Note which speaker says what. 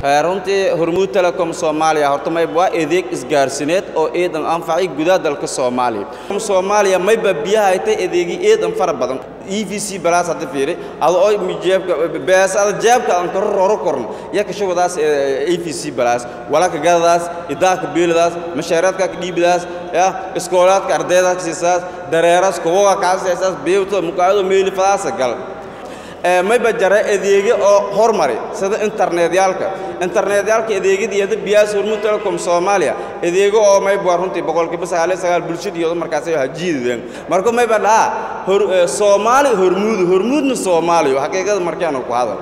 Speaker 1: runtii Hormuud Telecom Soomaaliya horta may baa adeeg isgaarsiineed oo eedan anfacay gudaha dalka Soomaaliya Soomaaliya may biyaha ay tahay adeegi eedan fara badan EVC balaas hadda fiiri adoo mijeebka beesada jeebka aan ka roro korno yaa ka shawadaas EVC balaas wala ka gadadaas idaaka biiladaas mashaariicda ka dhiibadaas ya iskoolaadka ardayda siisaas dareeras kuwa ka siisaas beewto muqaado meel faasa gal may bajara adeegi oo hormari sida internetyalka adeegyada biyaas Hormuud Telecom Soomaaliya adeego oo may baa runtii 99% bulshada markaas ay hajiideen marka may baa Soomaali Hormuudna Soomaaliya xaqiiqada markaan ku hadal